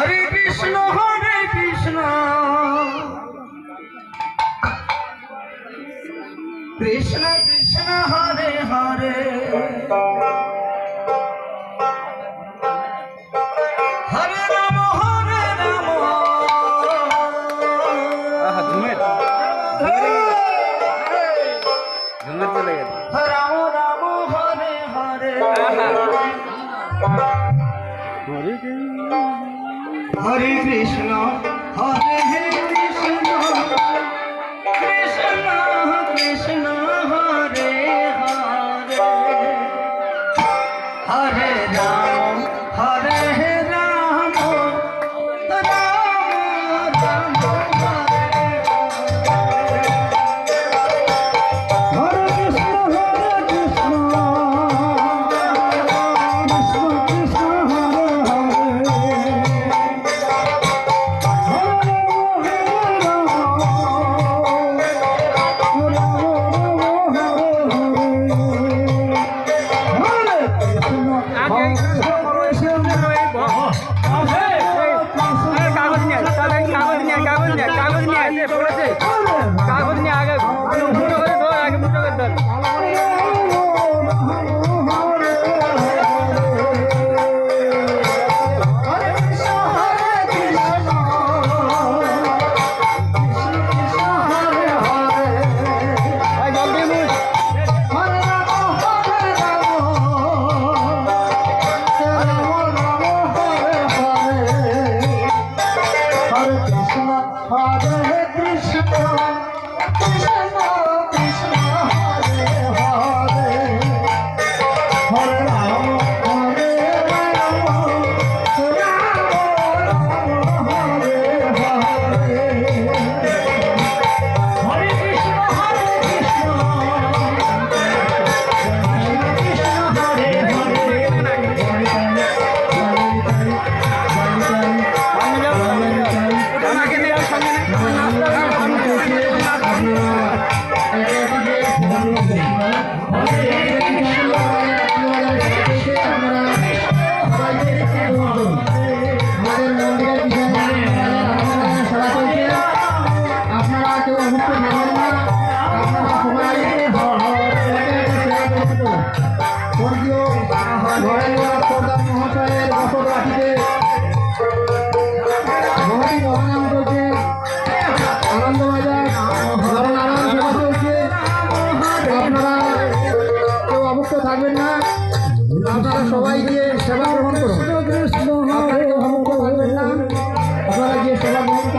হরে কৃষ্ণ কৃষ্ণ কৃষ্ণ হরে হরে হরে রাম ঝুমের চলে গেল। রাম রাম হরে হরে হরে কৃষ্ণ হরে কৃষ্ণ কৃষ্ণ কৃষ্ণ হরে হরে হরে রাম হরে রাম রাম রাম হরে কৃষ্ণ কৃষ্ণ কৃষ্ণ হরে কাগজ নিয়ে আগে মুঠো করে ধর, আগে মুঠো করে ধর। থাকবেন না, আপনারা সবাই গিয়ে সেবা গ্রহণ করুন। থাকবেন না, আপনারা গিয়ে সেবা গ্রহণ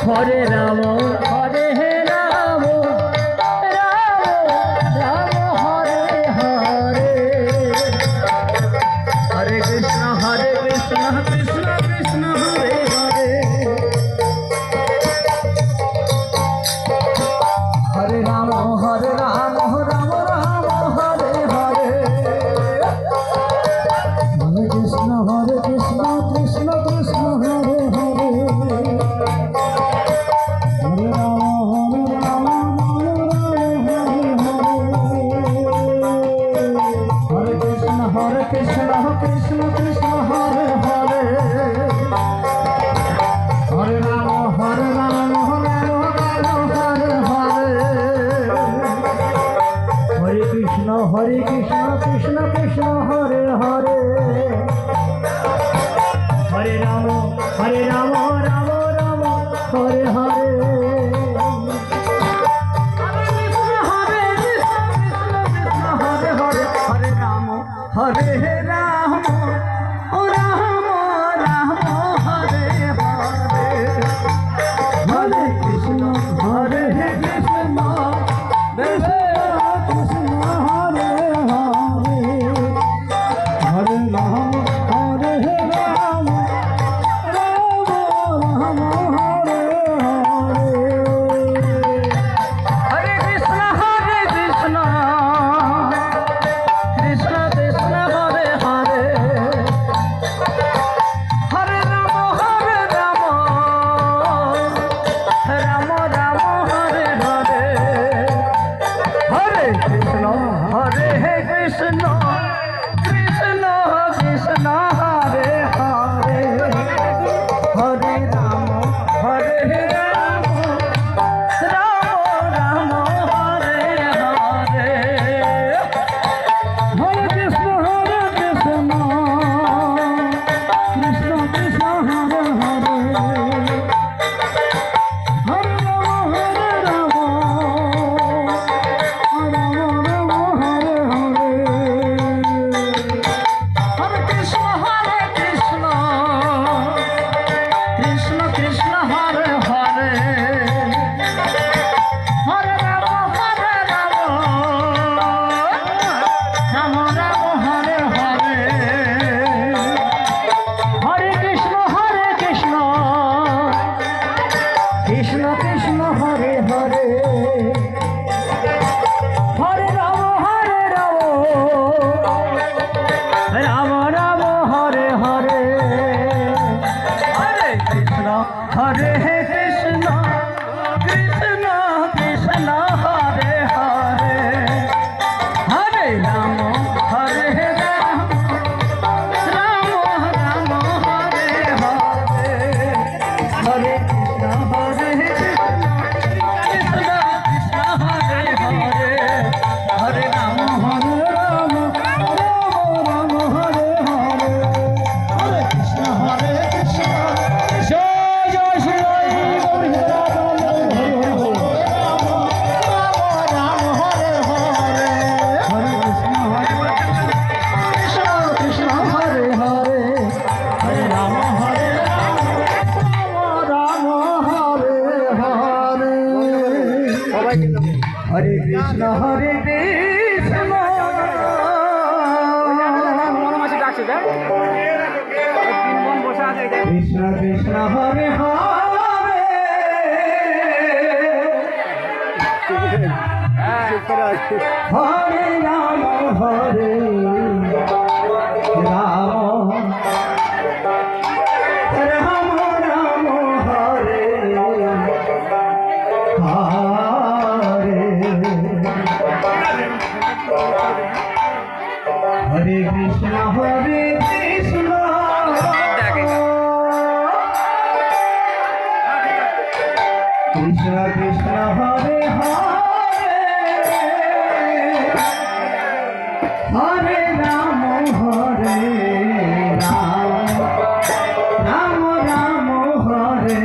হরে রাম হরে রাম রাম রাম হরে হরে হরে কৃষ্ণ কৃষ্ণ কৃষ্ণ হরে হরে হরে হরে হরে হরে হরে রাম হরে রাম ও রাম রাম হরে হরে হরে কৃষ্ণ হরে কৃষ্ণ কৃষ্ণ কৃষ্ণ হরে হরে হরে রাম হরে রাম রাম রাম হরে হরে হরে কৃষ্ণ কৃষ্ণ কৃষ্ণ হরে হরে হরে রাম রাম রাম হরে হরে হরে কৃষ্ণ হরে কৃষ্ণ কৃষ্ণ কৃষ্ণ হরে হরে হরে রাম হরে রাম রাম রাম হরে হরে হরে কৃষ্ণ কৃষ্ণ কৃষ্ণ হরে হরে হরে রাম রাম রাম হরে হরে হরে কৃষ্ণ কৃষ্ণ কৃষ্ণ হরে হরে হরে রাম রাম রাম হরে হরে হরে কৃষ্ণ কৃষ্ণ কৃষ্ণ হরে হরে হরে রাম রাম রাম হরে হরে হরে কৃষ্ণ হরে কৃষ্ণ কৃষ্ণ কৃষ্ণ হরে হরে হরে রাম রাম রাম হরে হরে হরে কৃষ্ণ কৃষ্ণ কৃষ্ণ হরে হরে হরে রাম রাম রাম হরে হরে হরে কৃষ্ণ কৃষ্ণ জয় জয় শ্রী রাম রাম হরে হরে হরে কৃষ্ণ কৃষ্ণ হরে হরে হরে রাম রাম হরে হরে সবাই কিন্তু হরে কৃষ্ণ মনমাসি ডাকছে দেখ 3 জন বসে আছে দেখ কৃষ্ণ কৃষ্ণ হরে হরে চুপ করে আছে হরে রাম রাম রাম রাম হরে হরে হরে কৃষ্ণ কৃষ্ণ কৃষ্ণ কৃষ্ণ হরে হরে হরে রাম রাম রাম হরে হরে হরে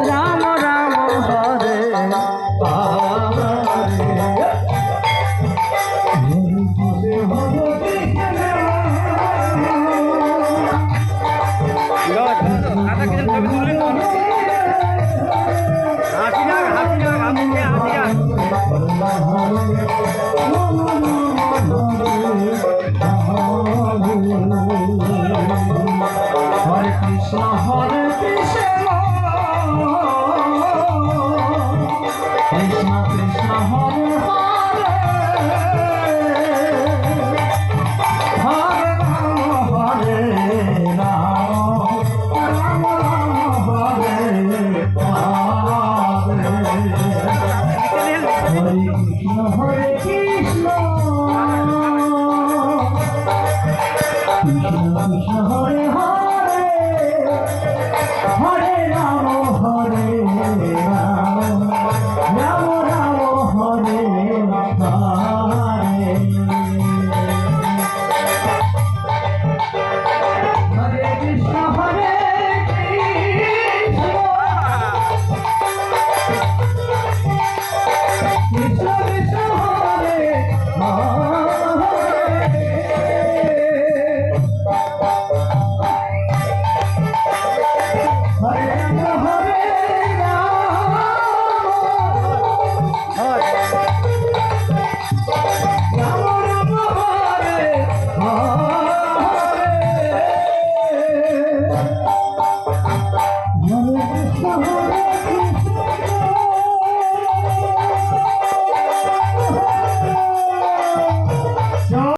রাম রাম হরে আধা কিছু ছবি তুললেন হাসি না হরে কৃষ্ণ হরে